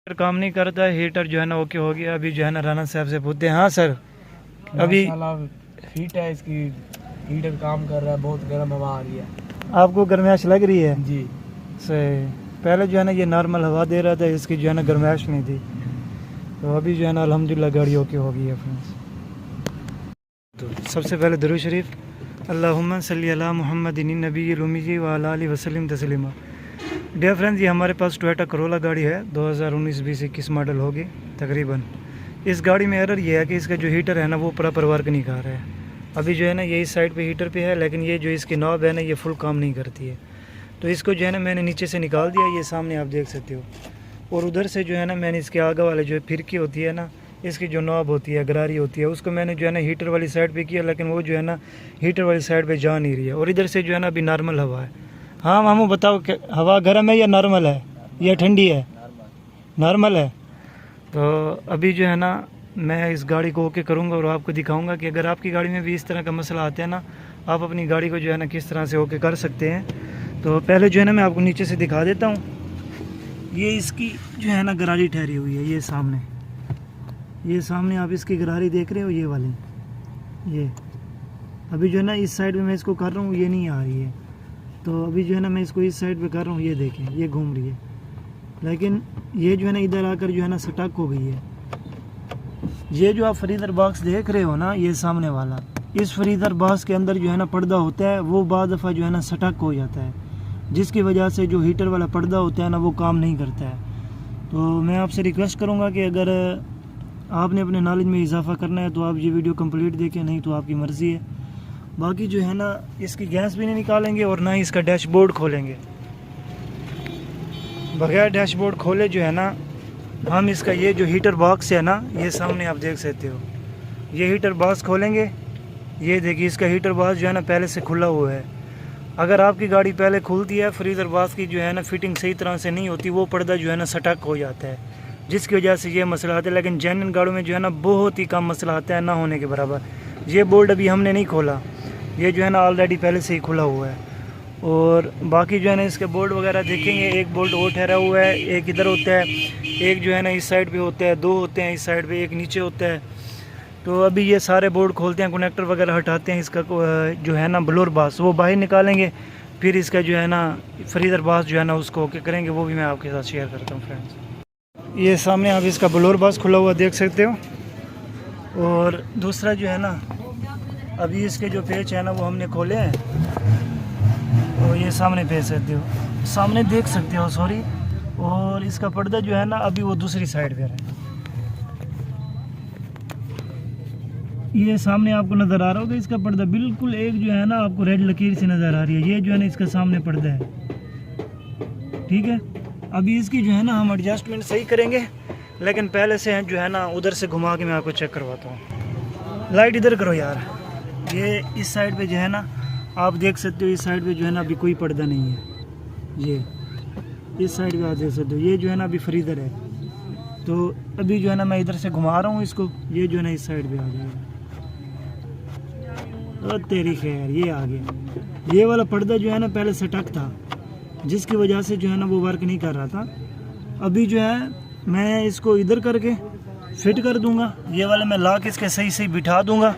काम नहीं करता है, हीटर जो है ना ओके हो गया। अभी जो है ना राना साहब से पूछते हैं। हाँ सर, अभी हीट है इसकी, हीटर काम कर रहा है, बहुत गर्म हवा आ रही है। आपको गर्माइश लग रही है? जी सही। पहले जो है ना ये नॉर्मल हवा दे रहा था, इसकी जो है ना गर्माइश नहीं थी। तो अभी जो है ना अल्हम्दुलिल्लाह गाड़ी ओके हो गई है फ्रेंड्स। तो सबसे पहले दुरूद शरीफ, अल्लाहुम्मा सल्ली अला मुहम्मदिन नबील उम्मी व अला आलिहि वसल्लम तस्लीमा। डियर फ्रेंड्स, ये हमारे पास टोयोटा करोला गाड़ी है, 2019-20 मॉडल होगी तकरीबन। इस गाड़ी में एरर ये है कि इसका जो हीटर है ना वो प्रॉपर वर्क नहीं कर रहा है। अभी जो है ना ये इस साइड पे हीटर पे है, लेकिन ये जो इसकी नॉब है ना ये फुल काम नहीं करती है। तो इसको जो है ना मैंने नीचे से निकाल दिया, ये सामने आप देख सकते हो। और उधर से जो है ना मैंने इसके आगे वाले जो फिरकी होती है ना, इसकी जो नॉब होती है, गरारी होती है, उसको मैंने जो है ना हीटर वाली साइड पे किया, लेकिन वो जो है ना हीटर वाली साइड पे जा नहीं रही है। और इधर से जो है ना अभी नॉर्मल हवा है। हाँ मामू बताओ कि हवा गर्म है या नॉर्मल है या ठंडी है? नॉर्मल है। तो अभी जो है ना मैं इस गाड़ी को ओके करूँगा और आपको दिखाऊंगा कि अगर आपकी गाड़ी में भी इस तरह का मसला आता है ना, आप अपनी गाड़ी को जो है ना किस तरह से ओके कर सकते हैं। तो पहले जो है ना मैं आपको नीचे से दिखा देता हूँ। ये इसकी जो है ना गरारी ठहरी हुई है, ये सामने आप इसकी गरारी देख रहे हो, ये वाली। ये अभी जो है ना इस साइड में मैं इसको कर रहा हूँ, ये नहीं आ रही है। तो अभी जो है ना मैं इसको इस साइड पे कर रहा हूँ, ये देखें ये घूम रही है, लेकिन ये जो है ना इधर आकर जो है ना स्टक हो गई है। ये जो आप फ्रीजर बॉक्स देख रहे हो ना, ये सामने वाला, इस फ्रीजर बॉक्स के अंदर जो है ना पर्दा होता है, वो बाद दफ़ा जो है ना स्टक हो जाता है, जिसकी वजह से जो हीटर वाला पर्दा होता है ना वो काम नहीं करता है। तो मैं आपसे रिक्वेस्ट करूँगा कि अगर आपने अपने नॉलेज में इजाफा करना है तो आप ये वीडियो कंप्लीट देखें, नहीं तो आपकी मर्ज़ी है। बाकी जो है ना इसकी गैस भी नहीं निकालेंगे और ना ही इसका डैशबोर्ड खोलेंगे। बगैर डैशबोर्ड खोले जो है ना हम इसका ये जो हीटर बॉक्स है ना, ये सामने आप देख सकते हो, ये हीटर बॉक्स खोलेंगे। ये देखिए इसका हीटर बॉक्स जो है ना पहले से खुला हुआ है। अगर आपकी गाड़ी पहले खुलती है, फ्रीज़र बॉक्स की जो है ना फिटिंग सही तरह से नहीं होती, वो पर्दा जो है ना स्टक हो जाता है, जिसकी वजह से ये मसला आता है। लेकिन जेन्युइन गाड़ियों में जो है ना बहुत ही कम मसला आता है, ना होने के बराबर। ये बोल्ट अभी हमने नहीं खोला, ये जो है ना ऑलरेडी पहले से ही खुला हुआ है। और बाकी जो है ना इसके बोल्ट वगैरह देखेंगे, एक बोल्ट और ठहरा हुआ है, एक इधर होता है, एक जो है ना इस साइड पे होता है, दो होते हैं इस साइड पे, एक नीचे होता है। तो अभी ये सारे बोर्ड खोलते हैं, कनेक्टर वगैरह हटाते हैं, इसका जो है ना ब्लोअर बास वो बाहर निकालेंगे, फिर इसका जो है ना फ्रीजर बास जो है ना उसको ओके करेंगे, वो भी मैं आपके साथ शेयर करता हूँ फ्रेंड्स। ये सामने आप इसका ब्लोअर बास खुला हुआ देख सकते हो। और दूसरा जो है ना अभी इसके जो पेच है ना वो हमने खोले हैं, तो ये सामने सामने देख सकते हो सॉरी। और इसका पर्दा जो है ना अभी वो दूसरी साइड पे है, ये सामने आपको नज़र आ रहा होगा। इसका पर्दा बिल्कुल एक जो है ना आपको रेड लकीर से नज़र आ रही है, ये जो है ना इसका सामने पर्दा है, ठीक है। अभी इसकी जो है ना हम एडजस्टमेंट सही करेंगे, लेकिन पहले से जो है ना उधर से घुमा के मैं आपको चेक करवाता हूँ। लाइट इधर करो यार। ये इस साइड पे जो है ना आप देख सकते हो, इस साइड पे जो है ना अभी कोई पर्दा नहीं है। ये इस साइड पे आप देख सकते हो, ये जो है ना अभी फ्रीजर है। तो अभी जो है ना मैं इधर से घुमा रहा हूँ इसको, ये जो है ना इस साइड पे आ जाएगा। तो तेरी खैर ये आ गया। ये वाला पर्दा जो है ना पहले स्टक था, जिसकी वजह से जो है ना वो वर्क नहीं कर रहा था। अभी जो है मैं इसको इधर करके फिट कर दूंगा, ये वाला मैं ला के इसके सही सही बिठा दूंगा,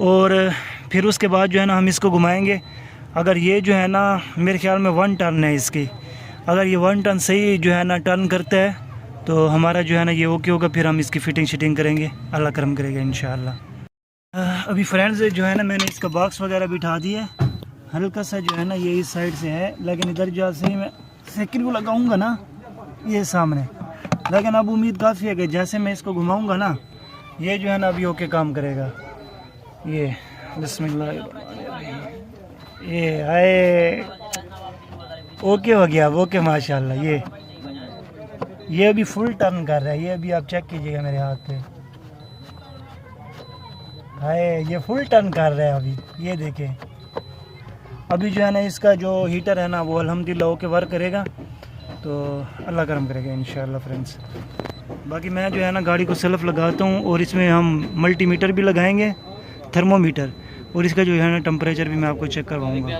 और फिर उसके बाद जो है ना हम इसको घुमाएंगे। अगर ये जो है ना मेरे ख्याल में 1 टर्न है इसकी, अगर ये 1 टर्न सही जो है ना टर्न करता है तो हमारा जो है ना ये ओके होगा, फिर हम इसकी फिटिंग शिटिंग करेंगे, अल्लाह करम करेगा इंशाअल्लाह। अभी फ्रेंड्स जो है ना मैंने इसका बॉक्स वगैरह बिठा दिया, हल्का सा जो है ना ये इस साइड से है, लेकिन इधर जो से मैं साइकिल को लगाऊंगा ना ये सामने, लेकिन अब उम्मीद काफ़ी है कि जैसे मैं इसको घुमाऊंगा ना ये जो है ना अभी ओके काम करेगा। ये बिस्मिल्लाह, ये आए ओके हो गया, ओके माशाल्लाह। ये अभी फुल टर्न कर रहा है, ये अभी आप चेक कीजिएगा मेरे हाथ पे, हाय ये फुल टर्न कर रहा है अभी, ये देखें। अभी जो है ना इसका जो हीटर है ना वो अल्हम्दुलिल्लाह ओके वर्क करेगा, तो अल्लाह करम करेगा इंशाअल्लाह फ्रेंड्स। बाकी मैं जो है ना गाड़ी को सेल्फ लगाता हूँ, और इसमें हम मल्टीमीटर भी लगाएंगे, थर्मोमीटर, और इसका जो है ना टेम्परेचर भी मैं आपको चेक करवाऊँगा।